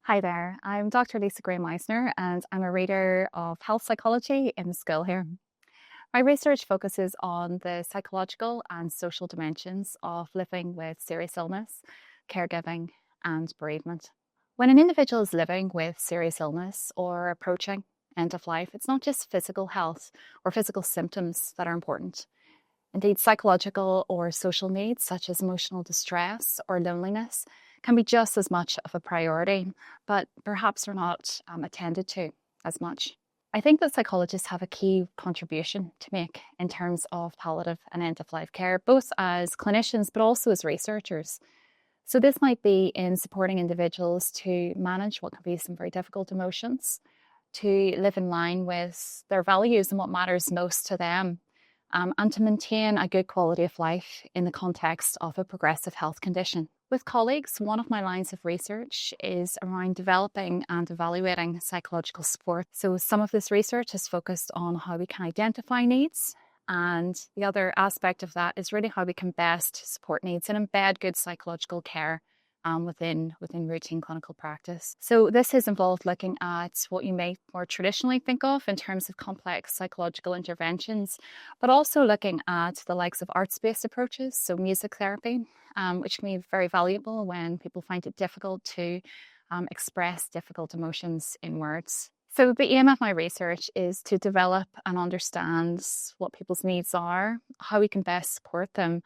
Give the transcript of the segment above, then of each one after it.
Hi there, I'm Dr Lisa Graham-Wisener and I'm a reader of health psychology in the school here. My research focuses on the psychological and social dimensions of living with serious illness, caregiving, and bereavement. When an individual is living with serious illness or approaching end of life, it's not just physical health or physical symptoms that are important. Indeed, psychological or social needs, such as emotional distress or loneliness, can be just as much of a priority, but perhaps are not attended to as much. I think that psychologists have a key contribution to make in terms of palliative and end of life care, both as clinicians but also as researchers. So, this might be in supporting individuals to manage what can be some very difficult emotions, to live in line with their values and what matters most to them, and to maintain a good quality of life in the context of a progressive health condition. With colleagues, one of my lines of research is around developing and evaluating psychological support. So, some of this research is focused on how we can identify needs. And the other aspect of that is really how we can best support needs and embed good psychological care within routine clinical practice. So this has involved looking at what you may more traditionally think of in terms of complex psychological interventions, but also looking at the likes of arts-based approaches, so music therapy, which can be very valuable when people find it difficult to express difficult emotions in words. So the aim of my research is to develop and understand what people's needs are, how we can best support them,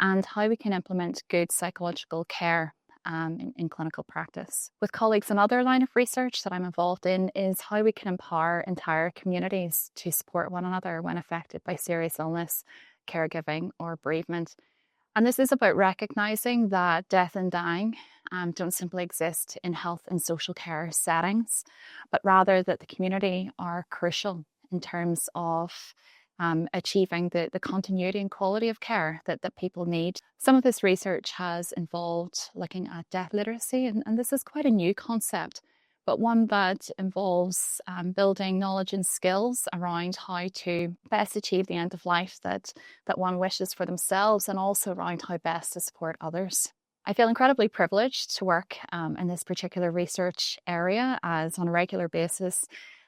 and how we can implement good psychological care in clinical practice. With colleagues, another line of research that I'm involved in is how we can empower entire communities to support one another when affected by serious illness, caregiving, or bereavement. And this is about recognizing that death and dying don't simply exist in health and social care settings, but rather that the community are crucial in terms of achieving the continuity and quality of care that people need. Some of this research has involved looking at death literacy, and this is quite a new concept, but one that involves building knowledge and skills around how to best achieve the end of life that one wishes for themselves, and also around how best to support others. I feel incredibly privileged to work in this particular research area, as on a regular basis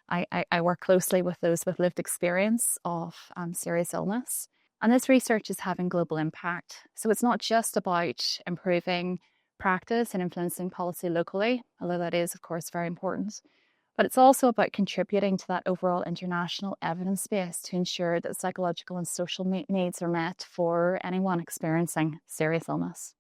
I work closely with those with lived experience of serious illness. And this research is having global impact. So it's not just about improving practice and influencing policy locally, although that is, of course, very important. But it's also about contributing to that overall international evidence base to ensure that psychological and social needs are met for anyone experiencing serious illness.